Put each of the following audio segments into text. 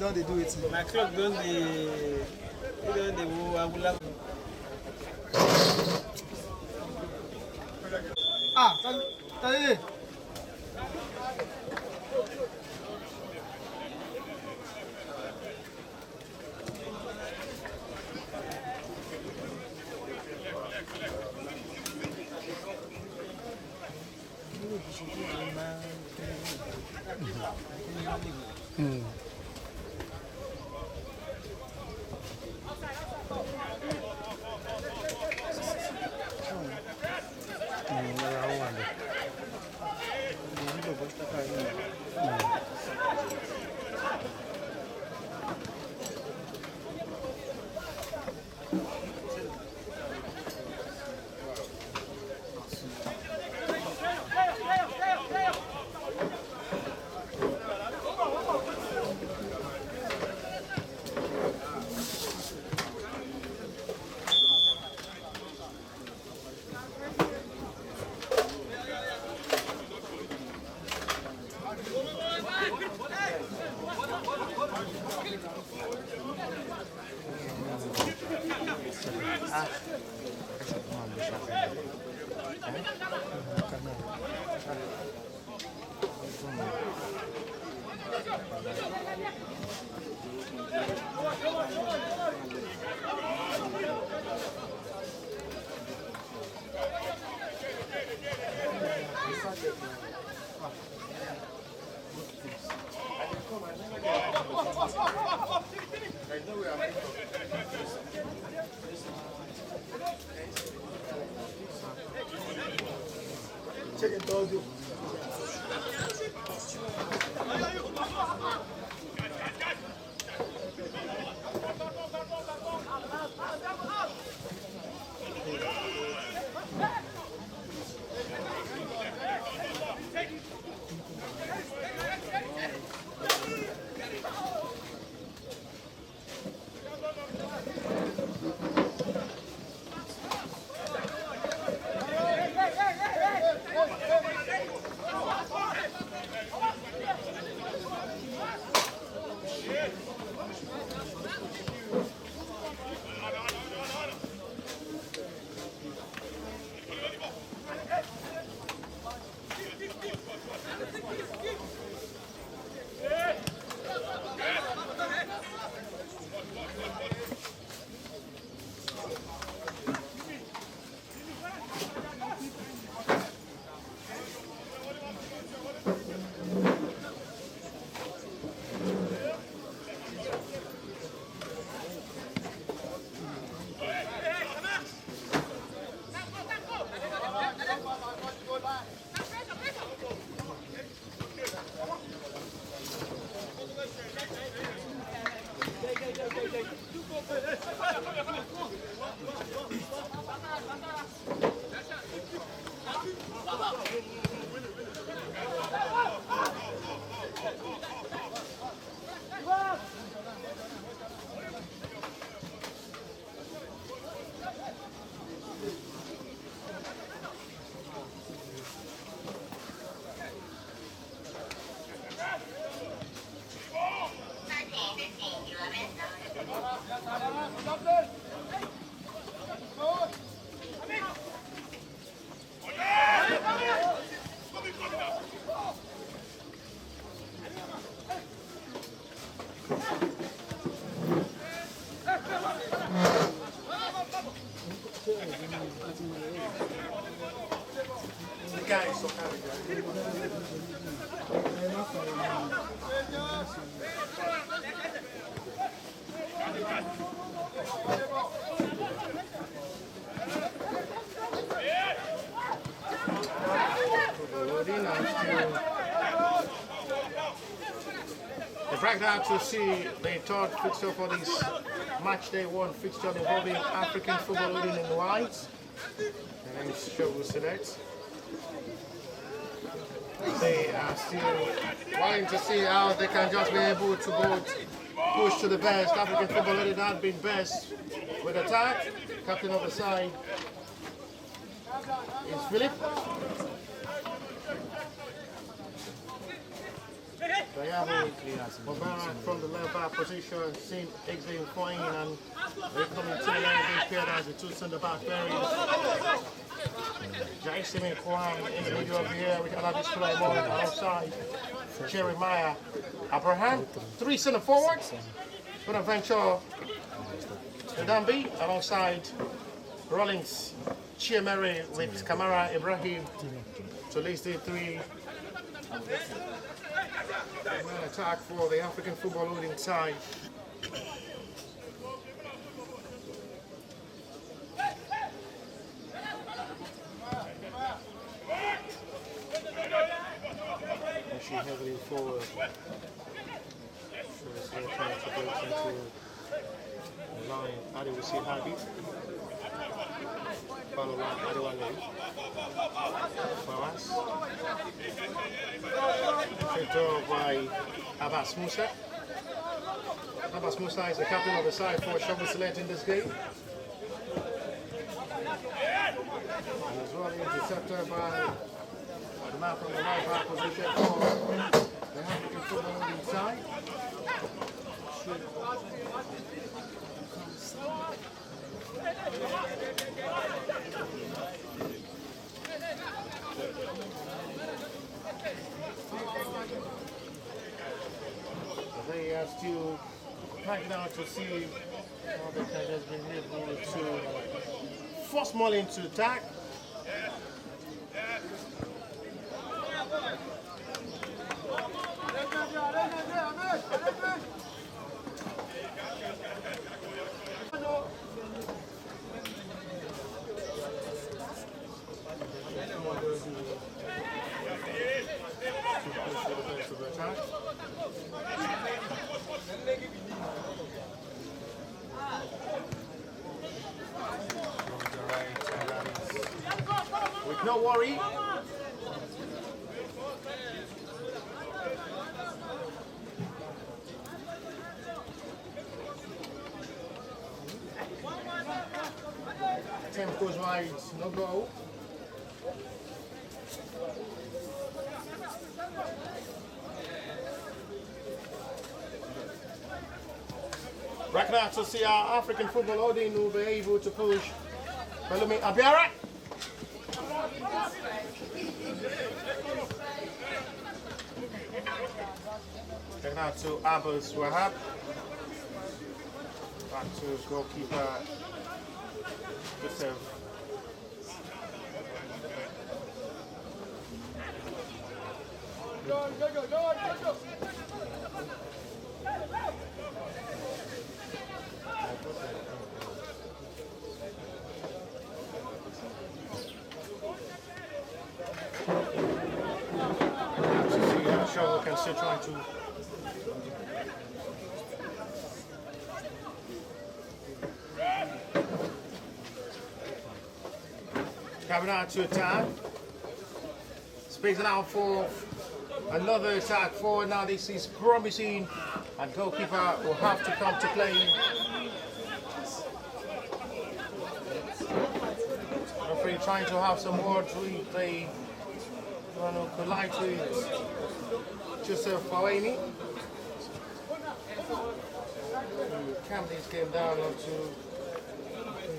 don't they do it? My clock don't they will I will have. Ah, t'as Chicken told you. Right now to see the third fixture for this match day one fixture involving African football leading in white. And I'm sure we'll select. They are still wanting to see how they can just be able to both push to the best. African football leading had been best with attack. Captain of the side is Philip. Diabo Mubarak from the left back position, same exiting flying, and they coming to the line, being paired as the two centre back pairings. Jason and Kwan in the middle over here. We got this play more outside. Jeremiah Abraham, three centre forwards. Bonaventure Ndambi alongside Rollins Chiemere with Kamara Ibrahim to list the three. Attack for the African football holding side. Pushing heavily forward. So they're trying to break into the line. Adi will see Habib. Follow line, Adewale. Fawaz. Picked up by Abbas Musa. Abbas Musa is the captain of the side for Shovel Select in this game. And as well intercepted by the man from the right back position for the African football holding side. They are still right now to see how they can just been able to force Molin to attack. With no worry. Temp goes wide, no goal. Right now to see our African football holding will be able to push Pelumi Abiara. Taken out to Abbas Wahab. Back to goalkeeper Joseph. Shovel can still try to coming out to attack. Spacing out for another attack forward. Now this is promising, and goalkeeper will have to come to play. Referee trying to have some words with the collide with Joseph Fawani. Camp this game down onto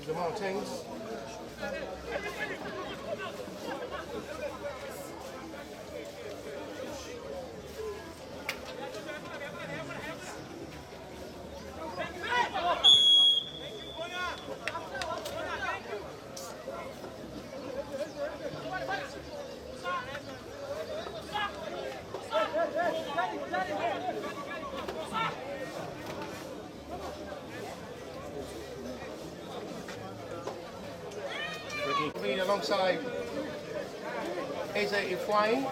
the mountains. Alongside Eze Ifwine,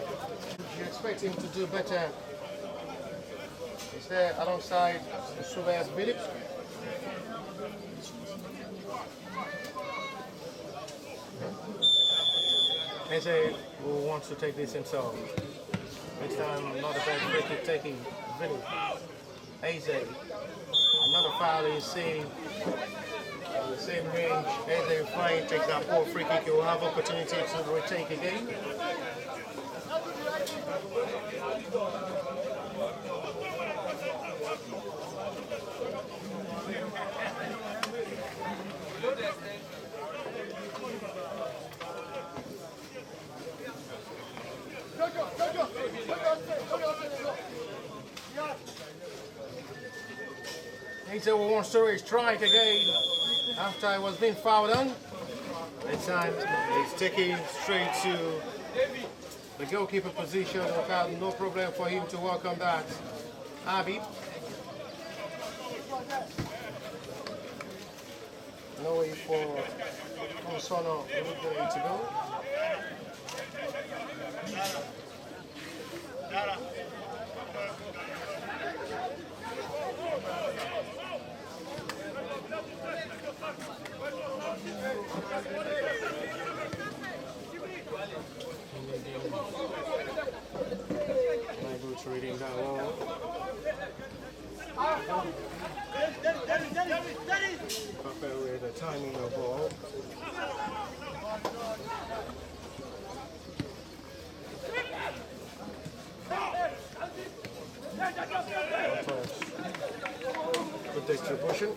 you expect him to do better. He's there alongside Subayas Philip. Eze will want to take this himself. This time, not a bad free kick taking Philip. Eze, another foul is seen. The same range, as they find takes that poor free kick, he will have opportunity to retake again. He wants to raise strike again after I was being fouled on. This time he's taking straight to the goalkeeper position. No problem for him to welcome that. Abi. No way for Sono to go. Reading that wall. Prepare with the timing of ball. Good distribution.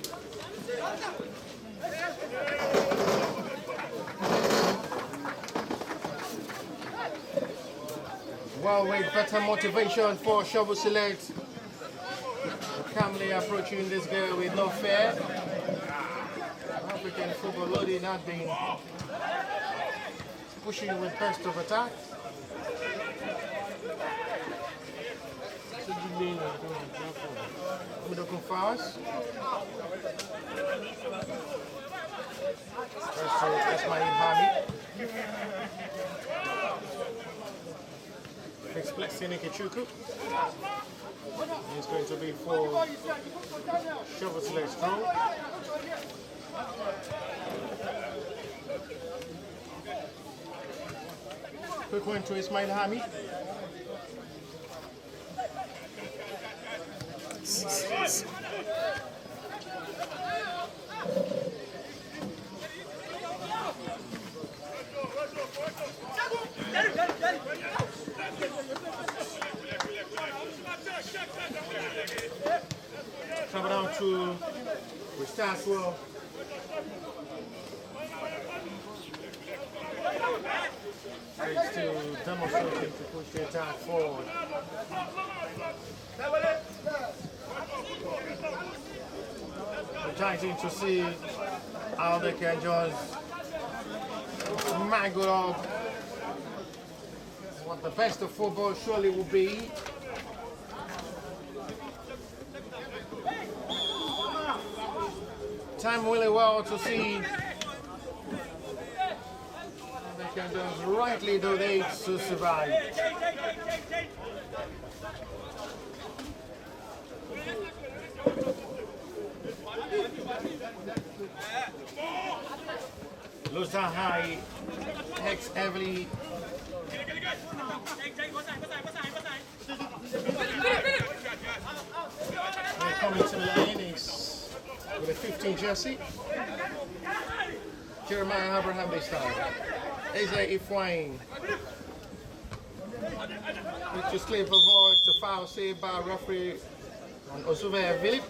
Well, with better motivation for Shovel Select. Calmly approaching this girl with no fear. African football loading not being pushing with best of attack. Looking fast. That's my Hami. Flexing Ikichuku. It's going to be for Shovel Select throw. Quick one to Ismail Hami. Travel down to Wistaswell. It's still demonstrating to push the attack forward. We're trying to see how they can just mangle up what the best of football surely will be. Time really well to see they can just rightly donate to survive. Lose that high, Hex heavily. They're coming to the lane is with a 15 jersey. Jeremiah Abraham this time. Eze Ifwain. Which is clear for void to foul saved by referee on Osuve Philip.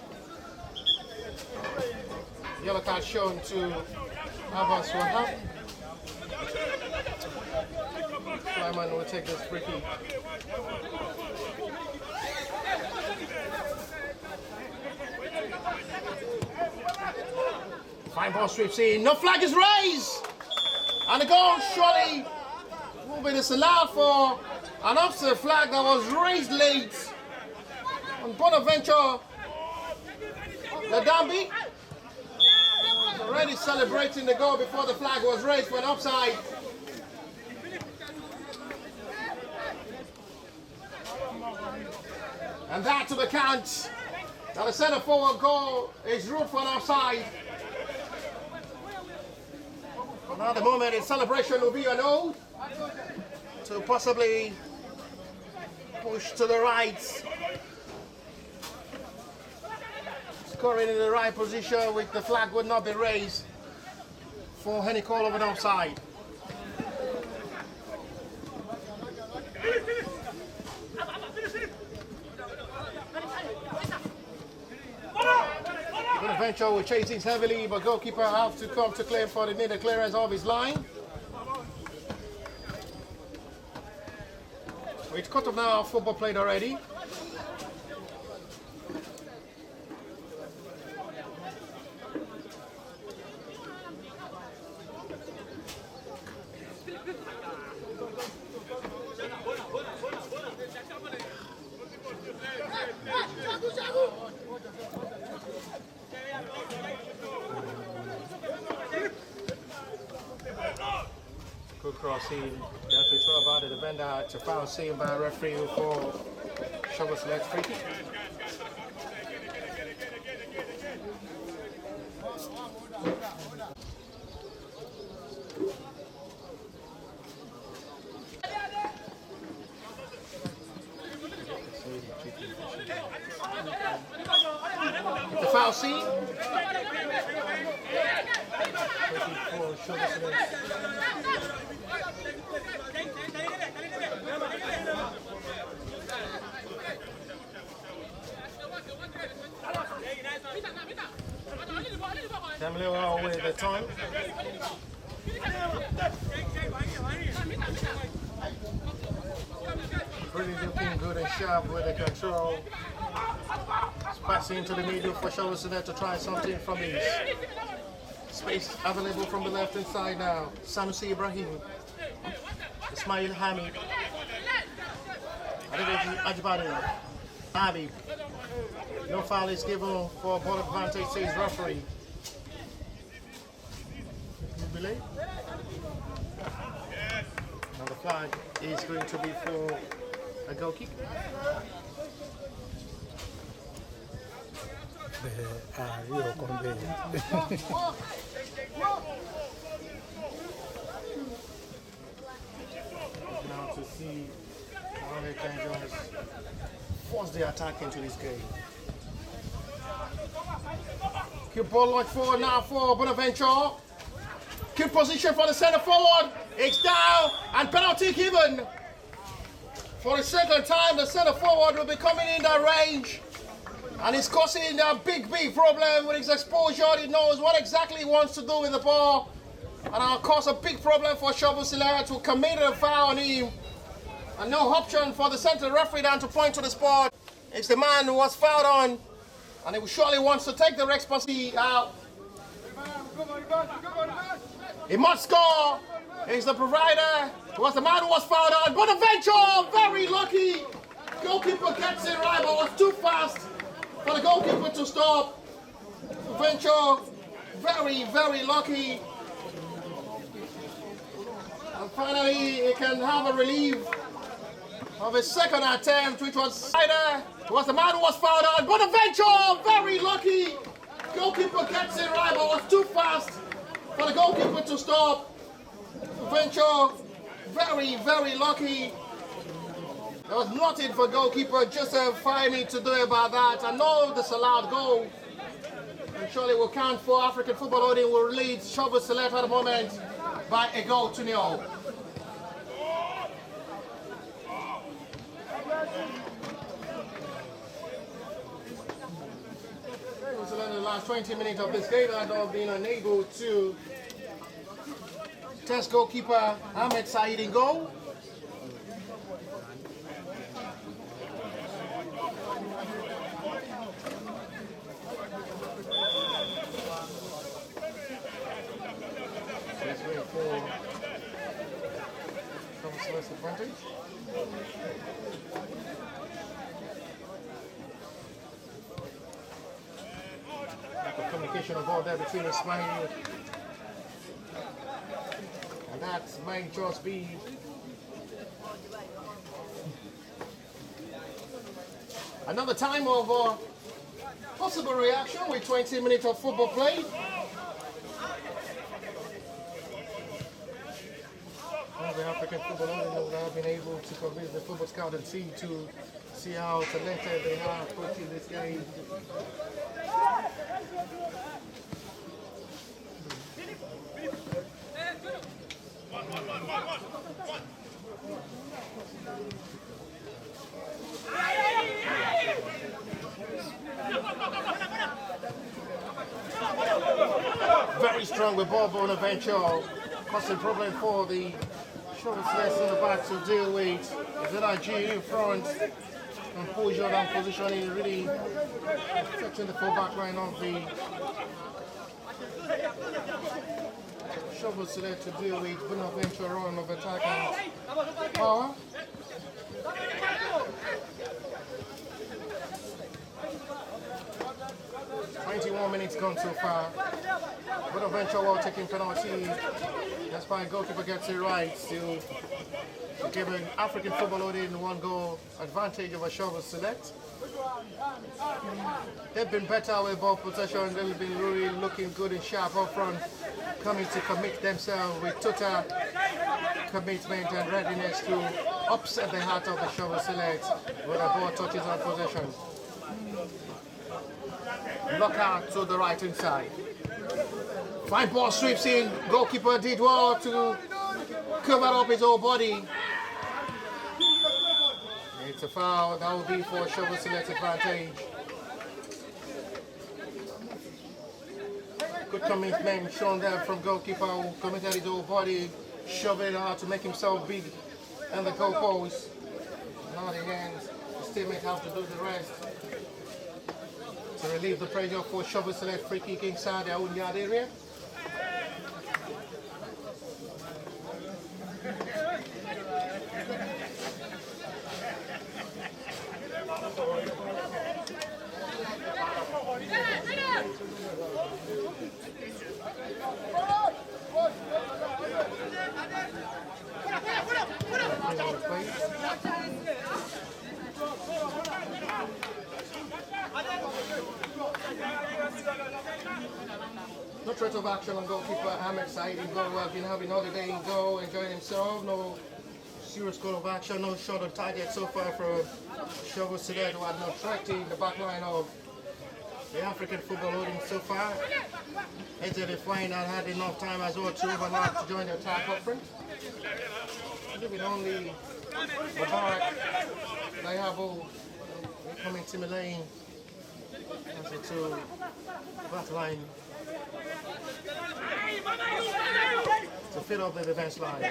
Yellow card shown to Abbas Wahab. Flyman will take this free kick. Fine ball sweeps in. No flag is raised. And the goal surely will be disallowed for an offside flag that was raised late on Bonaventure Ladambi. Already celebrating the goal before the flag was raised for an offside. And that to the count. Now the centre forward goal is ruled for an offside. Now the moment in celebration will be an hold to possibly push to the right. Scoring in the right position with the flag would not be raised for any call of an offside. Bonaventure will chase this heavily, but goalkeeper have to come to claim for the needed clearance of his line. It's cut off now, football played already. Good crossing, definitely 12 out of the defender. It's a foul seen by a referee for Shovel Select free kick. The foul seen. Camilo with the time. Really looking good and sharp with the control. It's passing into the middle for Shovel Select to try something from his space available from the left hand side now. Sanusi Ibrahim. Ismail Hamid. Ajibadi. Habib. No foul is given for ball advantage, says referee. Belay. Now the flag is going to be for a goal kick. Now to see how they can just force the attack into this game. Keep ball launched forward now for Bonaventure. Keep position for the centre forward. It's down and penalty given. For the second time, the centre forward will be coming in that range. And it's causing a big problem with his exposure. He knows what exactly he wants to do with the ball. And it'll cause a big problem for Shovel Select to commit a foul on him. And no option for the central referee down to point to the spot. It's the man who was fouled on. And he surely wants to take the responsibility out. He must score. He's the provider. It was the man who was fouled on. Bonaventure, very lucky. Goalkeeper gets it right, but was too fast for the goalkeeper to stop. Bonaventure, very lucky. And finally, he can have a relief of his second attempt, which was either. It was the man who was fouled on. Bonaventure, very lucky. Goalkeeper gets it right, but was too fast for the goalkeeper to stop. Bonaventure, very lucky. There was nothing for goalkeeper Joseph Fahmy to do about that. I know this allowed goal. And surely will count for African Football Holding will lead Shovel Select at the moment by a goal to nil. In the last 20 minutes of this game, have been unable to test goalkeeper Ahmed Said in goal. Let's wait for Shovel Select's advantage. Communication involved there between Ismail and that might just be another time of possible reaction with 20 minutes of football play. The African Football Holding have been able to convince the football scouting team to see how talented they are approaching this game. wrong with Bob Bonaventure, causing problem for the shovel selects in the back to deal with. Is it IG in front? Composure and positioning really affecting the fullback line of the shovel select to deal with Bonaventure run of attack and power. Minutes gone so far. Bonaventure while taking penalty. That's why goalkeeper gets it right to give an African football loading 1 goal advantage over shovel select. They've been better with ball possession. They've been really looking good and sharp up front, coming to commit themselves with total commitment and readiness to upset the heart of the shovel select when the ball touches on possession. Lock out to the right hand side. Fine ball sweeps in. Goalkeeper did well to cover up his whole body. It's a foul. That will be for shovel select advantage. Good commitment shown there from goalkeeper who committed his whole body, shoving it out to make himself big and the goalpost. Now the hands. His teammates have to do the rest to relieve the pressure for shovel select free kick inside their own yard area. No threat of action on goalkeeper Ahmed Said in goal. Well, been having another day in goal, enjoying himself. No serious goal of action, no shot on target so far from shovel select, who had no threat in the back line of the African football loading so far. Entered the flying and had enough time as well to overlap to join the attack up front. Leaving only Mubarak, Diabo, coming to Milan as the two back line to fill up the defense line.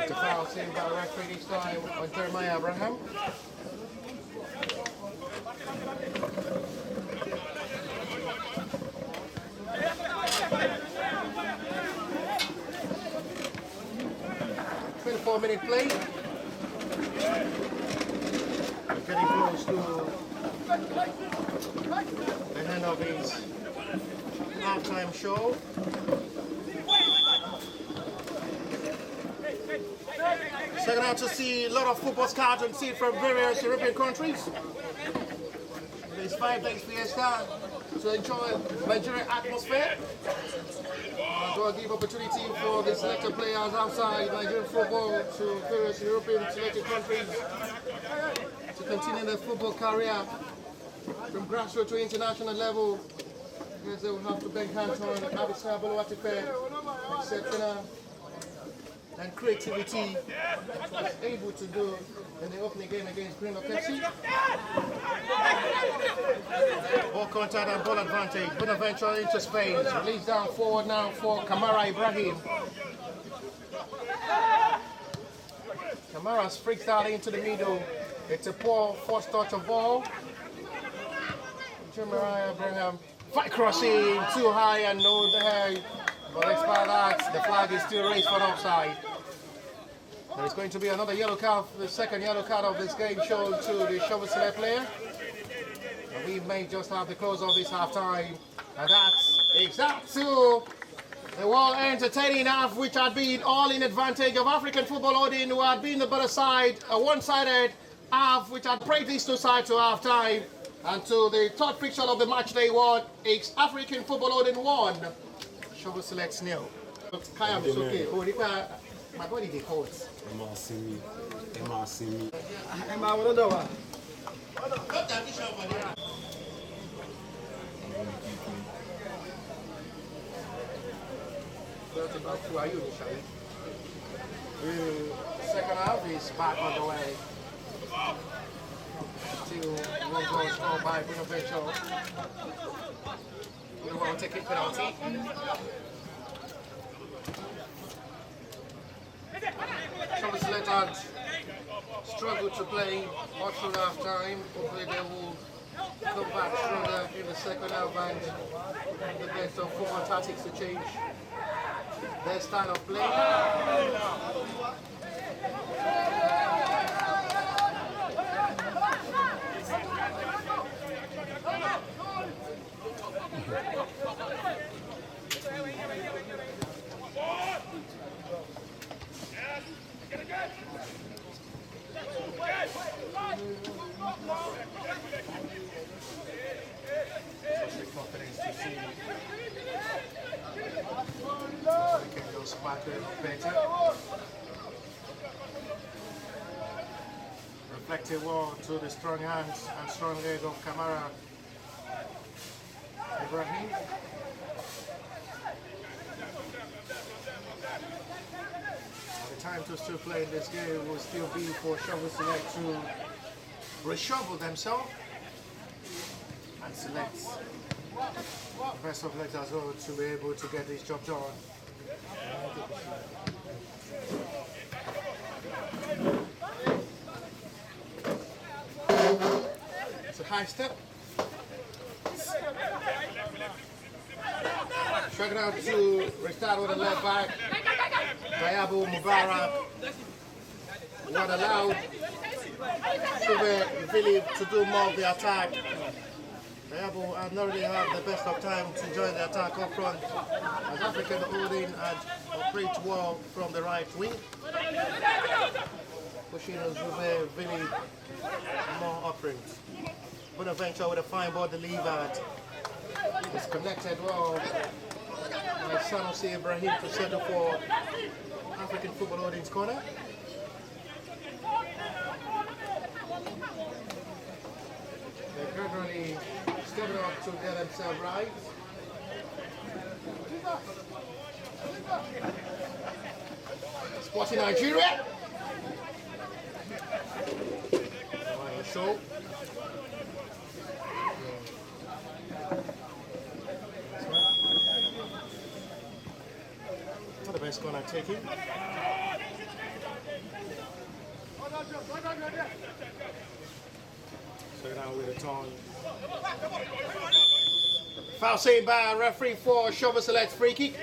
The foul seen by referee this time on Jeremiah Abraham. Minute play. Getting close to the end of his halftime show. Second out to see a lot of football scouts and see from various European countries. This 5 days fiesta to enjoy Nigerian atmosphere. To give opportunity for the selected players outside Nigerian football to various European selected countries to continue their football career from grassroots to international level. Because they will have to beg hands on Abisa Boloatipe, exceptional and creativity was able to do in the opening game against Green FC. Ball contact and ball advantage. Bonaventure into space. Release down forward now for Kamara Ibrahim. Kamara freaks out into the middle. It's a poor first touch of ball. Jeremiah Ibrahim fight crossing too high and no there. But despite that, the flag is still raised for offside. There is going to be another yellow card, the second yellow card of this game shown to the shovel select player. And we may just have the close of this half-time. And that's exact to the world entertaining half, which had been all in advantage of African football loading, who had been the better side, a one-sided half, which had prayed these two sides to half-time. And to the third fixture of the match day one, it's African football loading 1, shovel select 0. Kaya is okay. My body they hold. Emma see me. Emma, what do I? Second half is back on the way. Still one goal scored by Bonaventure. We want to take a penalty. Travis Lettard struggled to play all through half time. Hopefully they will come back stronger in the second half and the best of football tactics to change their style of play. Confidence to see they can go smarter, better. Reflective wall to the strong hands and strong leg of Kamara Ibrahim. The time to still play in this game will still be for Shovel Select to reshuffle themselves and select the best of legs as well to be able to get this job done. It's a high step. Struggling out to restart with a left back. Diabo Mubarak not allowed Philip to do more of the attack. Diabo had not really had the best of time to join the attack up front as African holding and operate well from the right wing. Pushing us with really more upright. Bonaventure with a fine ball delivered. It's connected well by Sanusi Ibrahim to settle for African football holdings corner. They're gradually stepping up to get themselves right. Sporting Nigeria. Show. Not the best corner taking. So now with a turn. Foul saved by referee for Shovel Select free kick.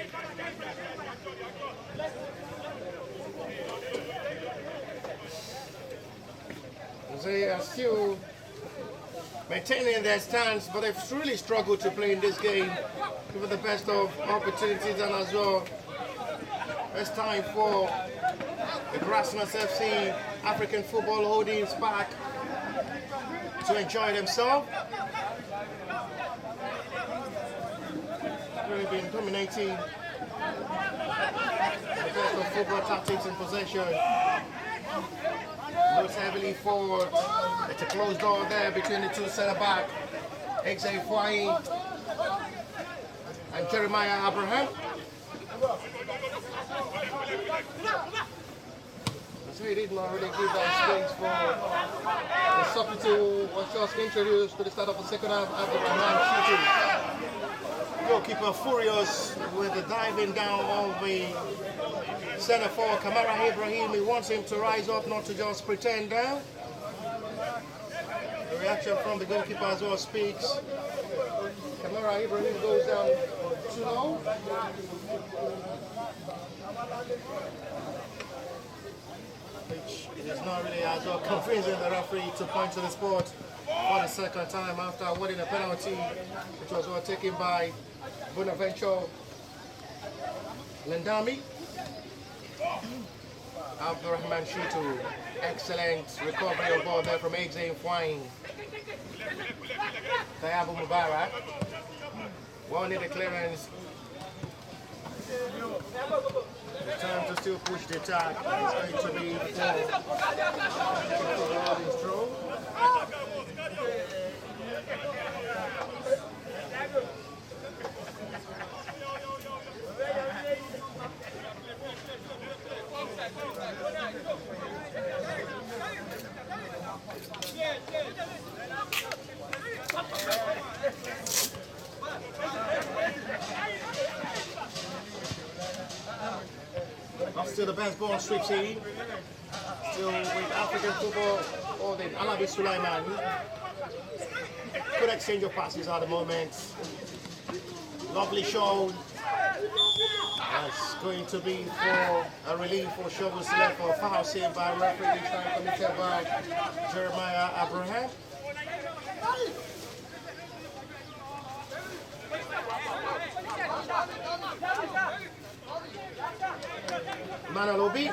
They are still maintaining their stance, but they've really struggled to play in this game with the best of opportunities, and as well, it's time for the Grasslands FC African Football Holdings back to enjoy themselves. Really been dominating the best of football tactics and possession. Moves heavily forward. It's a closed door there between the two centre back, Exay Fouain and Jeremiah Abraham. So he did not really give that space for the substitute who was just introduced to the start of the second half after Rahman shooting. Goalkeeper furious with the diving down of the centre forward Kamara Ibrahim. He wants him to rise up, not to just pretend down. The reaction from the goalkeeper as well speaks. Kamara Ibrahim goes down too low. Which is not really as well convincing the referee to point to the spot for the second time after winning a penalty, which was well taken by Bonaventure Lendami. Abdurrahman Shitu, excellent recovery of ball there from Exay Fouain. Diabo Mubarak, wanted the clearance. The time to still push the attack is going to be for Still the best ball sweep scene. Still with African football holding Alabi Sulaiman. Good exchange of passes at the moment. Lovely show. That's going to be for a relief for Shovel Select for a foul saved by referee this time committed by Jeremiah Abraham. Manuel Obi.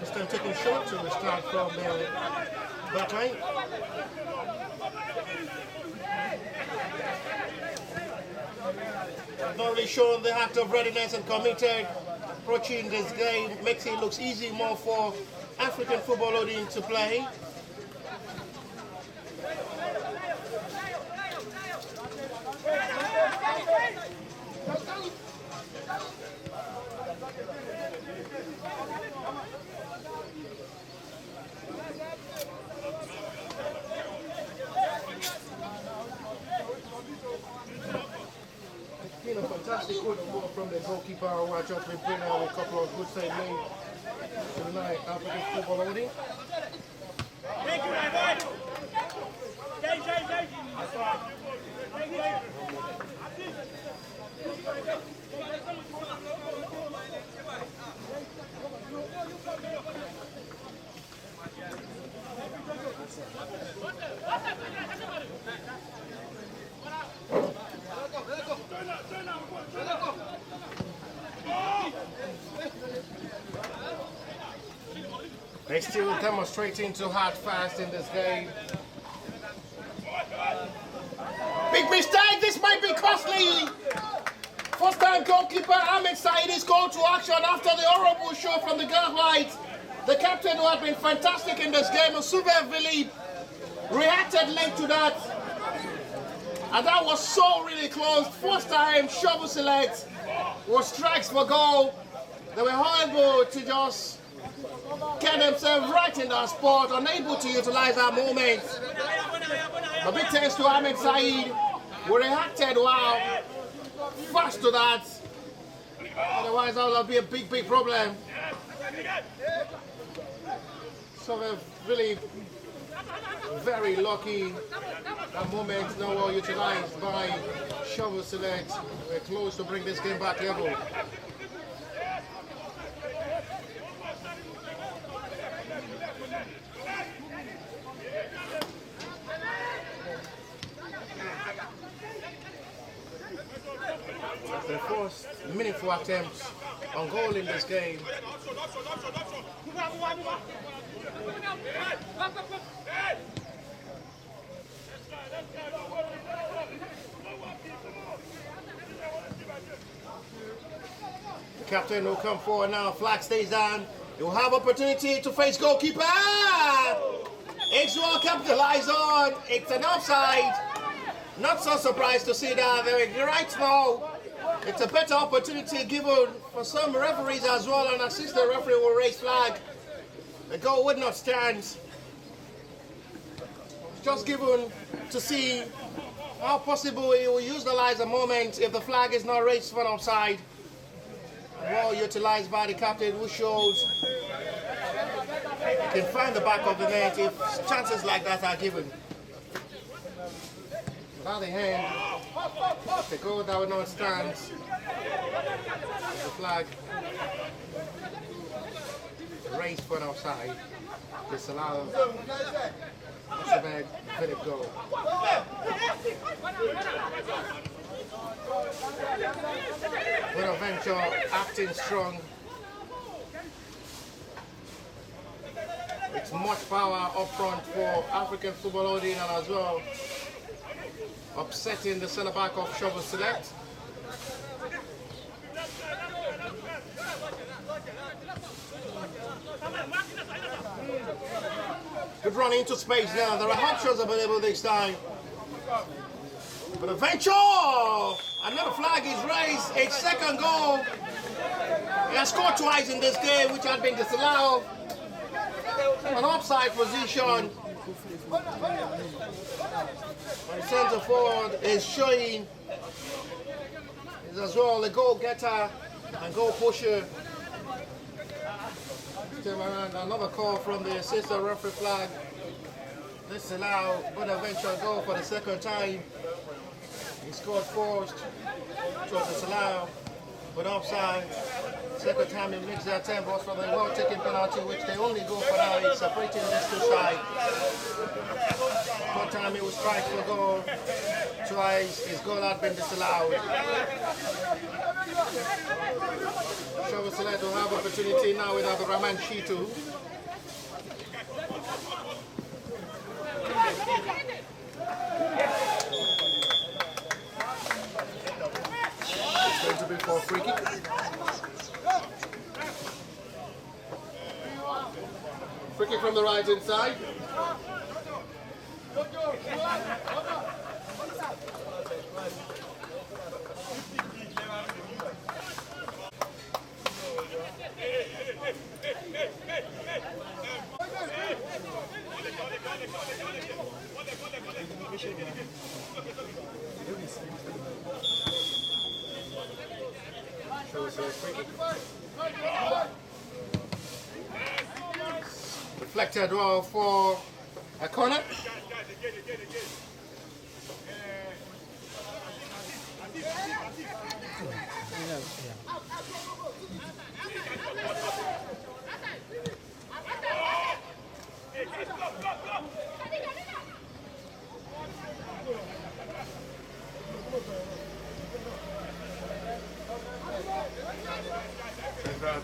This time taking short to start from the back line. Not really showing the act of readiness and committed. Approaching this game makes it look easy more for African football loading to play. A fantastic good ball from the goalkeeper who has just been putting out a couple of good saves made tonight. African football loading. They're still demonstrating to hard fast in this game. Big mistake, this might be costly. First time goalkeeper Ahmed Said is called to action after the horrible show from the Gulf. The captain who had been fantastic in this game, Suve Philippe, reacted late to that. And that was so really close. First time Shovel Select was strikes for goal. They were unable to just get themselves right in that spot, unable to utilize that moment. A big thanks to Ahmed Said, who reacted wow, fast to that. Otherwise that would be a big problem. So they're really very lucky. That moment now well utilized by Shovel Select. We're close to bring this game back level. The first meaningful attempt on goal in this game. The captain will come forward now. Flag stays down. He'll have opportunity to face goalkeeper. It's well capitalized on. It's an offside. Not so surprised to see that. They're right now. It's a better opportunity given for some referees as well. An assistant referee will raise flag. The goal would not stand. It's just given to see how possible he will utilize a moment if the flag is not raised for an offside. Well utilized by the captain who shows he can find the back of the net if chances like that are given. Without the hand, the goal that will not stand. The flag raised for an offside. Disallow Philip goal. Bonaventure acting strong. It's much power up front for African football audience and as well upsetting the centre back of Shovel Select. Good run into space now. There are options available this time. But Bonaventure! Another flag is raised. A second goal. He has scored twice in this game, which had been disallowed. An offside position. The centre forward is showing is as well a goal getter and goal pusher. Another call from the assistant referee flag. This allowed Bonaventure goal for the second time. He scored first. It was disallowed, but offside. Second time he makes the attempt was for the well-taken penalty, which they only go for now is separating these two sides. One time he was strike for goal. Twice his goal had been disallowed. Shovel Select will have opportunity now with Abdurrahman Shitu. It's going to be for a free kick. Free kick from the right hand side. Deflected well for a corner.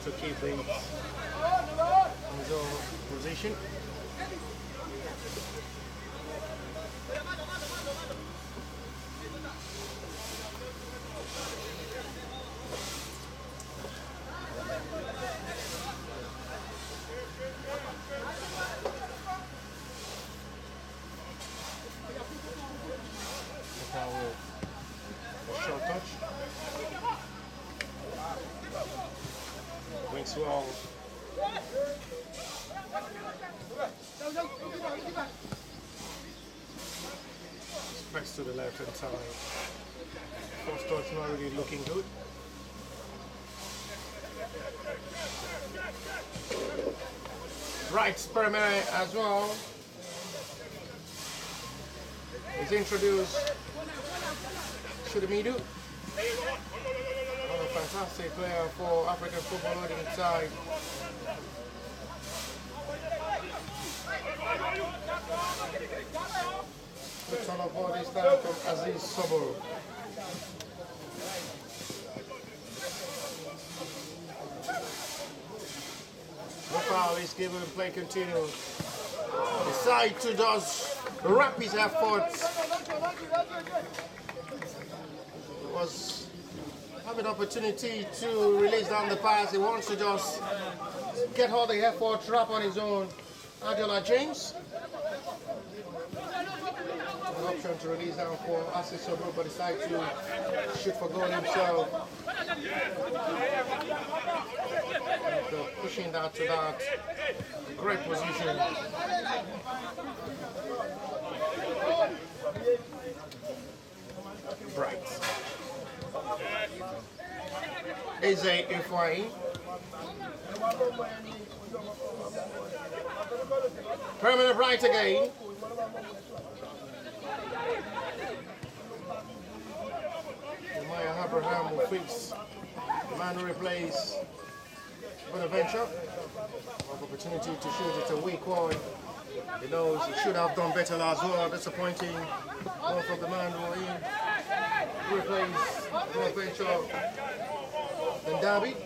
To keep the position. A short touch. Wings well. Press to the left hand side. First touch not really looking good. Right perimeter as well is introduced. Shudamidu. A fantastic player for African football on the side. The turn of ball this time from Aziz Soboro. No foul is given, play continues. The side to does wrap his efforts. Was having an opportunity to release down the pass. He wants to just get all the effort, trap on his own. Adiola James. An option to release down for Aziz Sobro, but decided to shoot for goal himself. So pushing that to that great position. Bright. Is a FYE. Permanent Bright again. Maya Abraham will fix the man who replaces Bonaventure. Opportunity to shoot. It's a weak one. He knows he should have done better as well. Disappointing one from the man who replaces Bonaventure and Derby.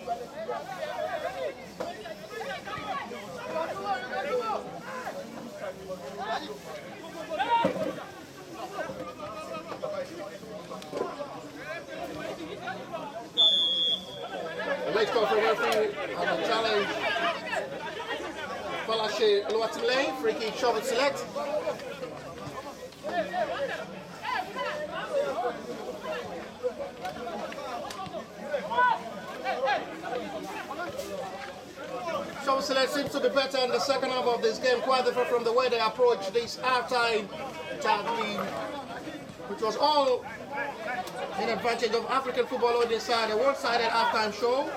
A late call for referee on the challenge. Falashe Luatile, free kick, Shovel Select. So Select seems to be better in the second half of this game, quite different from the way they approached this halftime, which was all in advantage of African football on this side, a one-sided halftime show.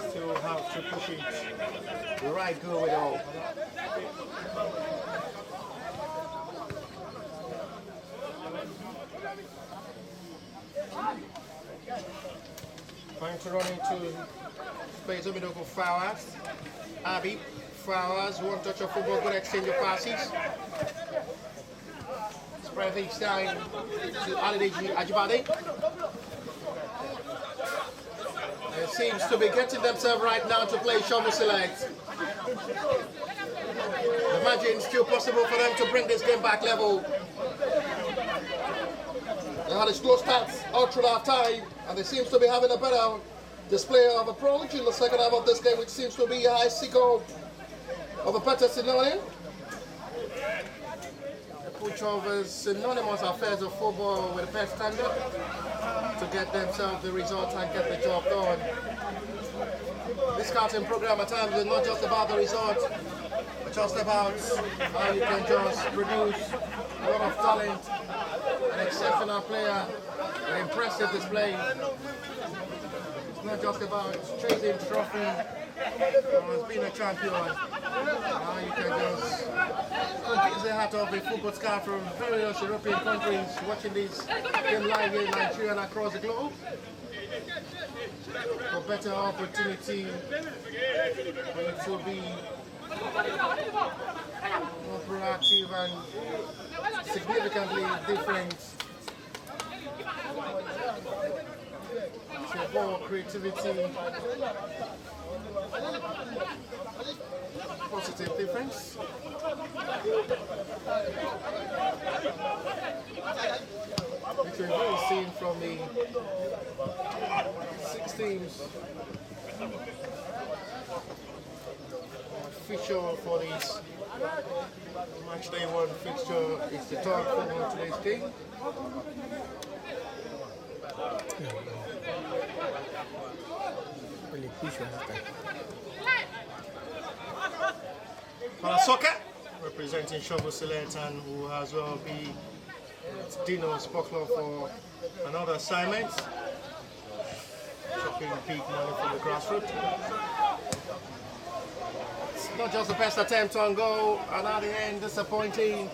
Still have to push it the right goal with all. Trying to run into space of middle for Flowers. Abby, Flowers, one touch of football, good exchange of passes. Spread things down to Alideji Ajibade. They seems to be getting themselves right now to play Shovel Select. Imagine it's still possible for them to bring this game back level. They had a slow start out through half time, and they seems to be having a better display of approach in the second half of this game, which seems to be a high sickle of a better synonym. Which of synonymous affairs of football with the best standard to get themselves the result and get the job done. This scouting program at times is not just about the result, but just about how you can just produce a lot of talent, an exceptional player, an impressive display. It's not just about chasing trophy or being a champion. Now you can just compete the heart of a football scout from various European countries watching this game live in Nigeria and across the globe. For better opportunity for you to be more proactive and significantly different. So more creativity, positive difference. Which we've really seen from the 6 teams fixture for this match day 1 fixture is the third for today's game. Soccer representing Shovel Select, and who as well be Dino Spockler for another assignment. Chopping big money from the grassroots. It's not just the best attempt on goal, and at the end disappointing.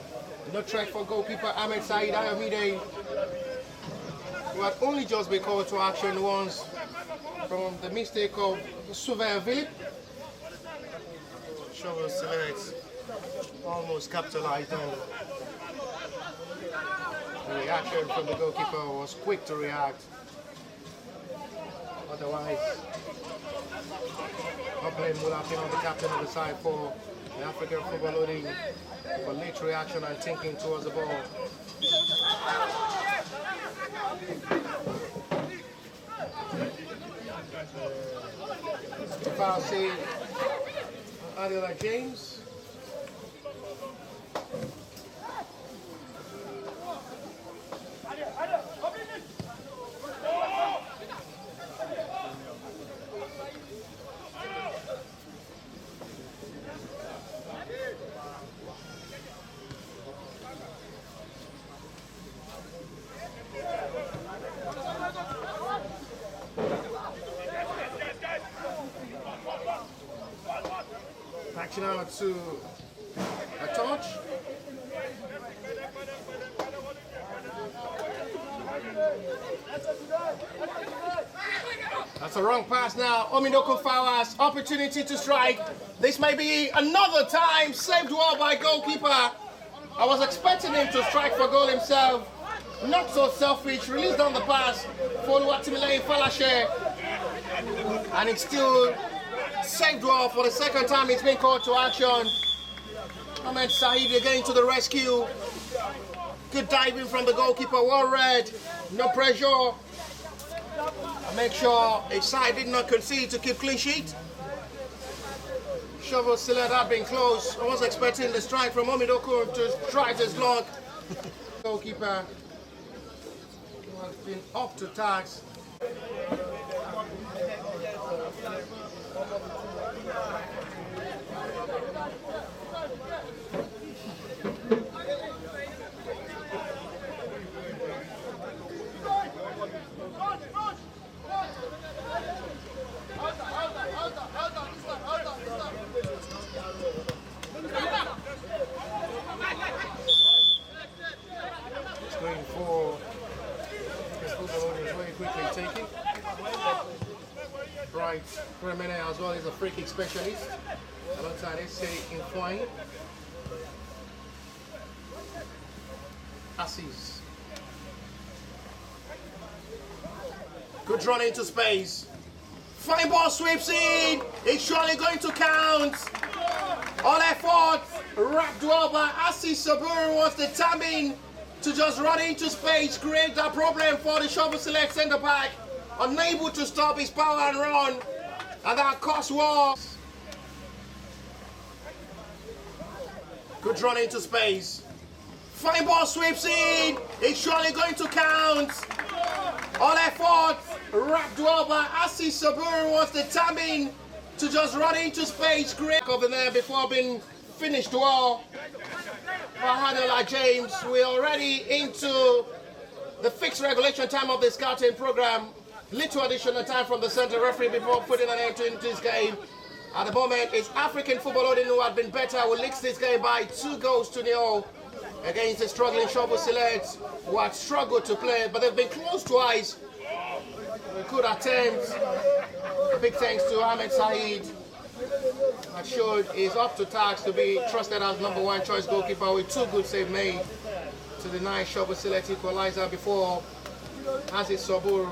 No track for goalkeeper Ahmed Said Ayomide, who had only just been called to action once from the mistake of Souvert Philippe. Shovel Select almost capitalized on. The reaction from the goalkeeper was quick to react. Otherwise, blame would have been on the captain of the side for the African football loading for late reaction and thinking towards the ball. Foul save, Adela James. Action out to a touch. That's a wrong pass now. Ominoko Flowers, opportunity to strike. This may be another time saved well by goalkeeper. I was expecting him to strike for goal himself. Not so selfish, released on the pass for Oluwatimileyin Falashe. And it's still saved well for the second time it's been called to action. Ahmed Said again to the rescue. Good diving from the goalkeeper, well read, no pressure. Make sure his side did not concede to keep clean sheet. Shovel Select had been close. I was expecting the strike from Omidoku to strike his long. Goalkeeper has been up to task. It's going for this football is very quickly taking. Right, Kremene as well is a free kick specialist. Alongside SC in flying. Assis. Good run into space. Fine ball sweeps in. It's surely going to count. All effort wrapped well by Assis. Saburu was determined to just run into space, create that problem for the Shovel Select centre back. Unable to stop his power and run. And that cost was. Good run into space. Fine ball sweeps in. It's surely going to count. All effort wrapped well by Assis. Saburu was determined to just run into space, create over there before being finished well. Like James, we're already into the fixed regulation time of the scouting program. Little additional time from the centre referee before putting an end to this game. At the moment, it's African Football Holding who had been better, who leads this game by 2-0 against the struggling Shovel Select, who had struggled to play, but they've been close twice. A good attempt. Big thanks to Ahmed Saeed. That showed is up to task to be trusted as #1 choice goalkeeper with 2 good saves made to deny Shovel Select equalizer before Aziz Sabur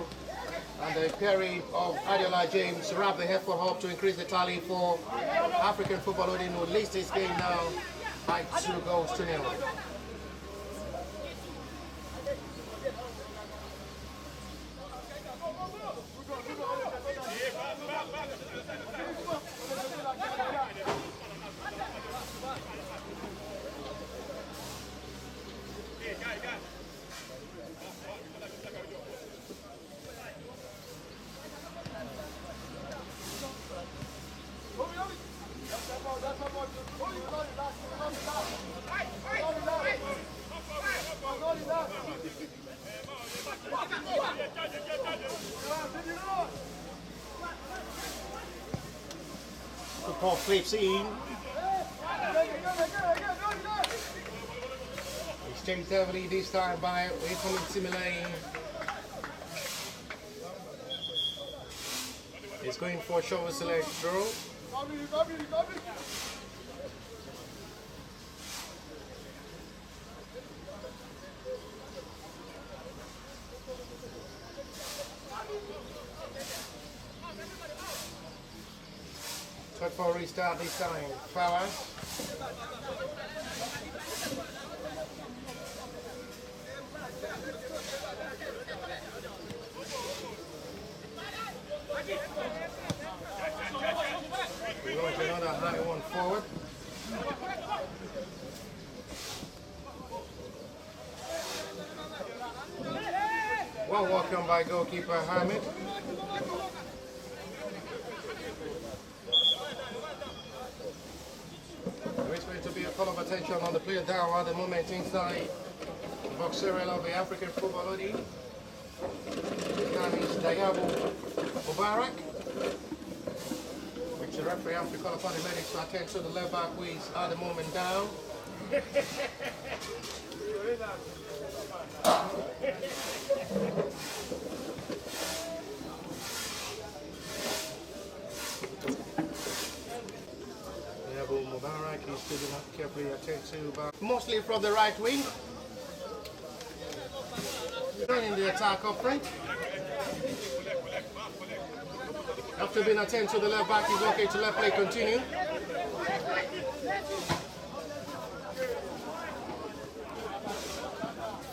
and the pairing of Adiola James wrap the effort up to increase the tally for African Football Holding, who leads this game now by 2-0. Good ball flips in. It's changed heavily this time by incoming Similane. It's going for Shovel Select draw. Tried for a restart this time. Power. We launch another high one forward. Well, welcome by goalkeeper Hamid. There's going to be a call of attention on the player down at the moment inside the box area of the African Football League. His name is Dayabo Mubarak, which the referee has to call upon the medics to attend to the left back, who is at the moment down. Mubarak is still not carefully attended to, but mostly from the right wing. Joining the attack up front. After being attended to the left back, he's okay to let play continue.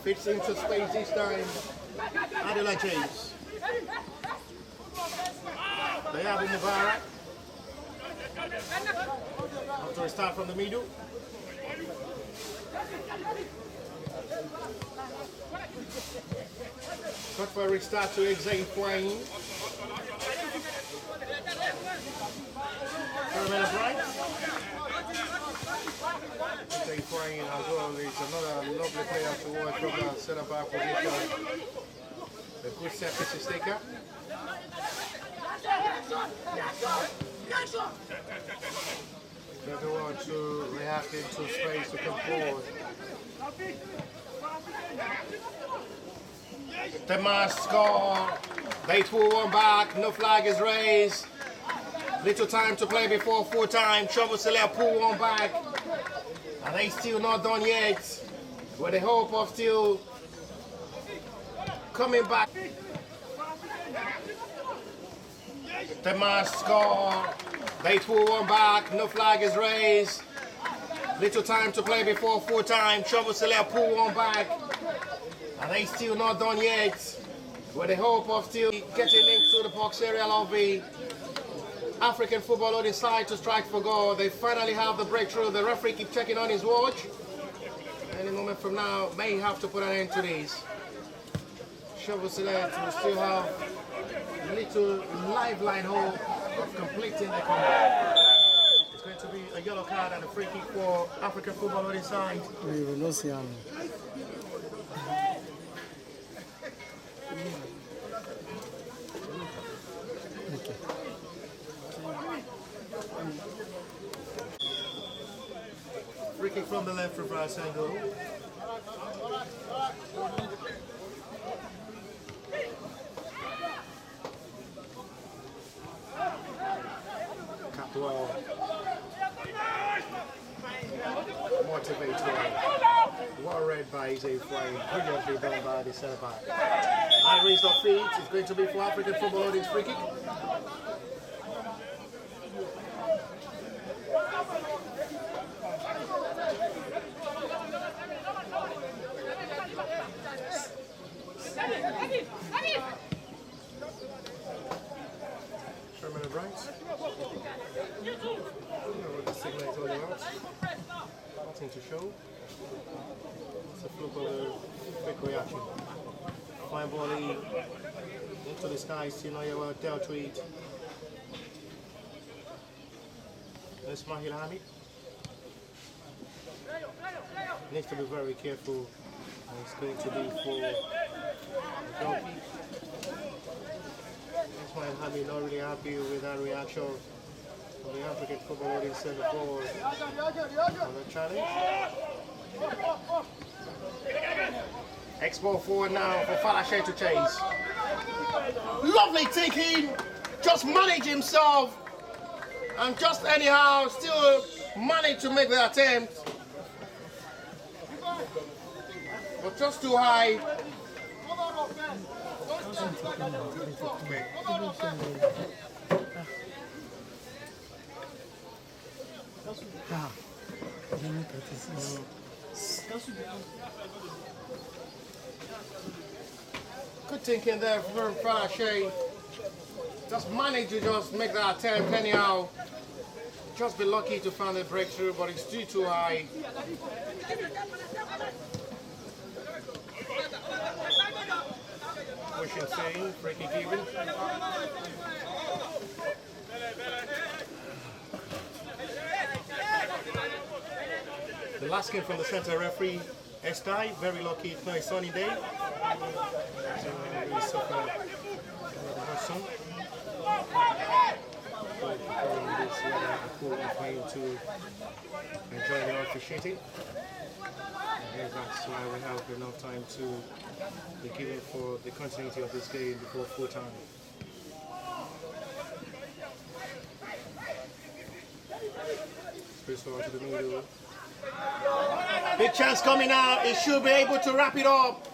Fits into space this time. Adela James. They have Mubarak. start from the middle. Cut for a restart to exit point. Exit point as well. It's another lovely player to watch from the centre back position. A good set piece taker. Everyone to react into space to come forward. The must score. They pull one back. No flag is raised. Little time to play before full time. Trouble Select pull one back. And they still not done yet. With the hope of still coming back. The must score. They pull one back. No flag is raised. Little time to play before full time. Trouble Select pull one back. And they still not done yet. With the hope of still getting into the box area of the African football on the side to strike for goal. They finally have the breakthrough. The referee keeps checking on his watch. Any moment from now, may have to put an end to this. Trouble Select will still have a little lifeline hope of completing the comeback. It's going to be a yellow card and a free kick for African football on the side. We will not see him. Okay. Free kick from the left for Bryce Angle. Capwell. Motivator. Well read by his A-Fly. Brilliantly done by the centre back. High raised off feet. It's going to be for African football on its free kick. Sherman and Bright. I don't know what the signal is all about. Nothing to show. It's a fluke of a quick reaction. Fine volley into the sky, still not yet well dealt with. Ismail Hamid needs to be very careful, and it's going to be for the goalkeeper. Ismail Hamid not really happy with that reaction from the African football audience centre forward on the challenge. Export forward now for Falashe to chase. Lovely taking, just manage himself, and just anyhow still managed to make the attempt. But just too high. Good thinking there for Falashe. Just managed to just make that attempt anyhow. Just be lucky to find a breakthrough, but it's too high. Pushing saying, breaking even. The last game from the centre referee, Estai, very lucky, it's not a sunny day. So we suffer another hustle. This weather, cool for him to enjoy the officiating. And that's why we have enough time to be given for the continuity of this game before full time. Chris over to the middle. Big chance coming out. He should be able to wrap it up.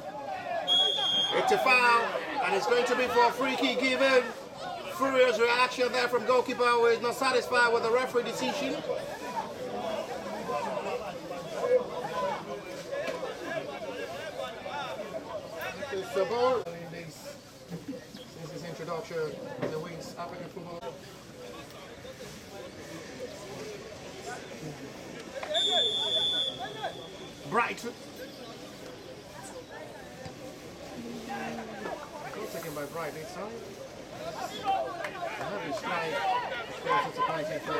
It's a foul, and it's going to be for a free kick given. Furious reaction there from goalkeeper, who is not satisfied with the referee decision. The ball since his introduction in the Wings African football. Brighton. Goal taken by Brighton inside. Another strike. Goes into penalty for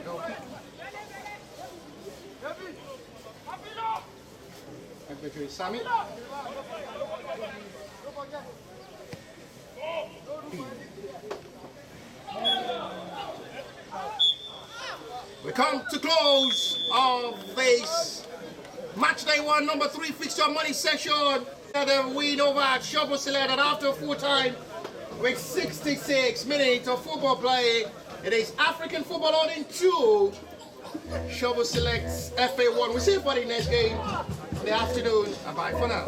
goal kick. Advocate Sammy. We come to close of this match day 1, number 3 fixture money session. The win over at Shovel Select after full time with 66 minutes of football play. It is African football on in 2. Shovel Select's FA1. We'll see you for the next game in the afternoon. And bye for now.